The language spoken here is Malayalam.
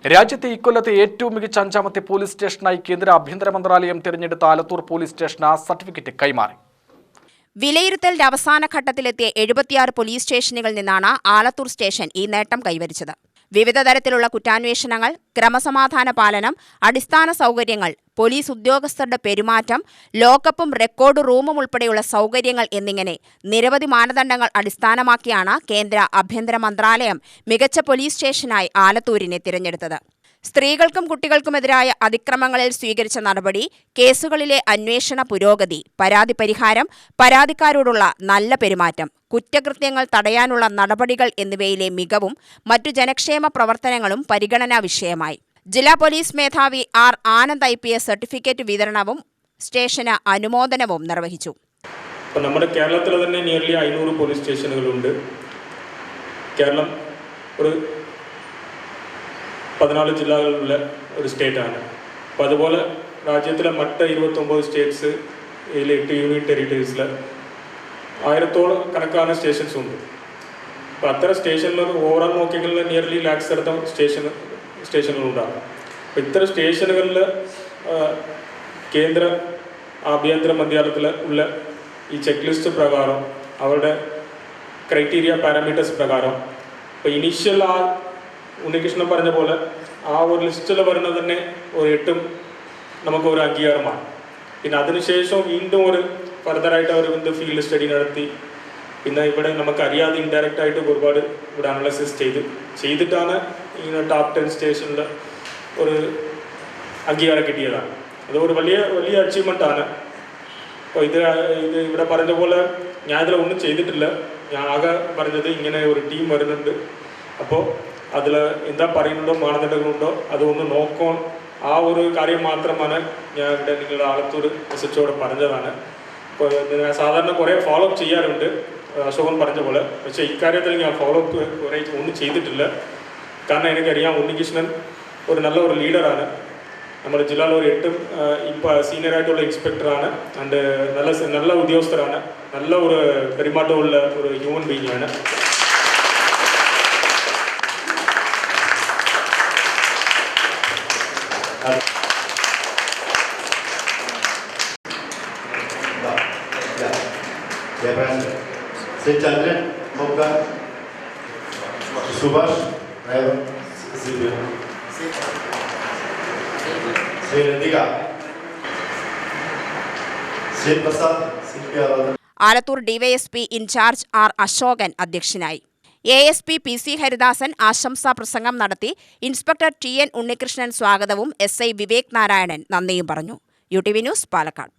രാജ്യത്തെ ഇക്കൊല്ലത്തെ ഏറ്റവും മികച്ച അഞ്ചാമത്തെ പോലീസ് സ്റ്റേഷനായി കേന്ദ്ര ആഭ്യന്തര മന്ത്രാലയം തിരഞ്ഞെടുത്ത ആലത്തൂർ പോലീസ് സ്റ്റേഷന് സർട്ടിഫിക്കറ്റ് കൈമാറി. വിലയിരുത്തലിന്റെ അവസാന ഘട്ടത്തിലെത്തിയ 76 പോലീസ് സ്റ്റേഷനുകളിൽ നിന്നാണ് ആലത്തൂർ സ്റ്റേഷൻ ഈ നേട്ടം കൈവരിച്ചത്. വിവിധ തരത്തിലുള്ള കുറ്റാന്വേഷണങ്ങൾ, ക്രമസമാധാന പാലനം, അടിസ്ഥാന സൗകര്യങ്ങൾ, പോലീസ് ഉദ്യോഗസ്ഥരുടെ പെരുമാറ്റം, ലോക്കപ്പും റെക്കോർഡ് റൂമും ഉൾപ്പെടെയുള്ള സൗകര്യങ്ങൾ എന്നിങ്ങനെ നിരവധി മാനദണ്ഡങ്ങൾ അടിസ്ഥാനമാക്കിയാണ് കേന്ദ്ര ആഭ്യന്തര മന്ത്രാലയം മികച്ച പോലീസ് സ്റ്റേഷനായി ആലത്തൂരിനെ തിരഞ്ഞെടുത്തത്. സ്ത്രീകൾക്കും കുട്ടികൾക്കുമെതിരായ അതിക്രമങ്ങളിൽ സ്വീകരിച്ച നടപടി, കേസുകളിലെ അന്വേഷണ പുരോഗതി, പരാതി പരിഹാരം, പരാതിക്കാരോടുള്ള നല്ല പെരുമാറ്റം, കുറ്റകൃത്യങ്ങൾ തടയാനുള്ള നടപടികൾ എന്നിവയിലെ മികവും മറ്റു ജനക്ഷേമ പ്രവർത്തനങ്ങളും പരിഗണനാ വിഷയമായി. ജില്ലാ പോലീസ് മേധാവി ആർ ആനന്ദ് IPS സർട്ടിഫിക്കറ്റ് വിതരണവും സ്റ്റേഷന് അനുമോദനവും നിർവഹിച്ചു. നമ്മുടെ കേരളത്തിൽ തന്നെ നിയർലി 500 പോലീസ് സ്റ്റേഷനുകളുണ്ട്. കേരളം ഒരു 14 ജില്ലകളിലുള്ള ഒരു സ്റ്റേറ്റാണ്. അപ്പോൾ അതുപോലെ രാജ്യത്തിലെ മറ്റ് 29 സ്റ്റേറ്റ്സ്, 8 യൂണിയൻ ടെറിട്ടറീസിൽ 1000-ഓളം കണക്കാன സ്റ്റേഷൻസ് ഉണ്ട്. അപ്പോൾ അത്തരം സ്റ്റേഷനിൽ ഓവറോൾ നോക്കിയെങ്കിൽ നിയർലി ലാക്സ് അടുത്ത സ്റ്റേഷനുകളുണ്ടാകും. അപ്പോൾ ഇത്തരം സ്റ്റേഷനുകളിൽ കേന്ദ്ര ആഭ്യന്തര മന്ത്രാലയത്തിൽ ഉള്ള ഈ ചെക്ക് ലിസ്റ്റ് പ്രകാരം, അവരുടെ ക്രൈറ്റീരിയ പാരാമീറ്റേഴ്സ് പ്രകാരം, ഇപ്പോൾ ഇനീഷ്യൽ ഉണ്ണികൃഷ്ണൻ പറഞ്ഞ പോലെ ആ ഒരു ലിസ്റ്റിൽ വരുന്നത് തന്നെ ഒരു 8 നമുക്കൊരു അംഗീകാരമാണ്. പിന്നെ അതിനുശേഷം വീണ്ടും ഒരു ഫർദറായിട്ട് അവർ ഫീൽഡ് സ്റ്റഡി നടത്തി, പിന്നെ ഇവിടെ നമുക്കറിയാതെ ഇൻഡയറക്റ്റ് ആയിട്ട് ഒരുപാട് ഇവിടെ അനലൈസിസ് ചെയ്തിട്ടാണ് ഇങ്ങനെ ടോപ്പ് 10 സ്റ്റേഷനിൽ ഒരു അംഗീകാരം കിട്ടിയതാണ്. അത് ഒരു വലിയ അച്ചീവ്മെൻ്റാണ്. അപ്പോൾ ഇത് ഇവിടെ പറഞ്ഞ പോലെ ഞാൻ ഇതിൽ ഒന്നും ചെയ്തിട്ടില്ല. ഞാൻ ആകെ പറഞ്ഞത് ഇങ്ങനെ ഒരു ടീം വരുന്നുണ്ട്, അപ്പോൾ അതിൽ എന്താ പറയുന്നുണ്ടോ മാനദണ്ഡങ്ങളുണ്ടോ അതൊന്ന് നോക്കാൻ, ആ ഒരു കാര്യം മാത്രമാണ് ഞാൻ ഇവിടെ നിങ്ങളുടെ ആലത്തൂർ SHOയോട് പറഞ്ഞതാണ്. അപ്പോൾ ഞാൻ സാധാരണ കുറേ ഫോളോ അപ്പ് ചെയ്യാറുണ്ട്, അശോകൻ പറഞ്ഞ പോലെ. പക്ഷേ ഇക്കാര്യത്തിൽ ഞാൻ ഫോളോ അപ്പ് കുറേ ഒന്നും ചെയ്തിട്ടില്ല. കാരണം എനിക്കറിയാം ഉണ്ണികൃഷ്ണൻ ഒരു നല്ല ഒരു ലീഡറാണ്. നമ്മുടെ ജില്ലയിൽ ഒരു 8 ഇപ്പോൾ സീനിയറായിട്ടുള്ള ഇൻസ്പെക്ടറാണ്. ആൻഡ് നല്ല ഉദ്യോഗസ്ഥരാണ്. നല്ല ഒരു പെരുമാറ്റമുള്ള ഒരു ഹ്യൂമൻ ബീയിങ് ആണ്. Shri Chandran Mokka, Subhash Shri Latika, Shri Prasad. Alathur DYSP in charge R Ashokan അധ്യക്ഷനായി. ASP PC ഹരിദാസൻ ആശംസാ പ്രസംഗം നടത്തി. ഇൻസ്പെക്ടർ TN ഉണ്ണികൃഷ്ണൻ സ്വാഗതവും SI വിവേക് നാരായണൻ നന്ദിയും പറഞ്ഞു. UTV news, Palakkad.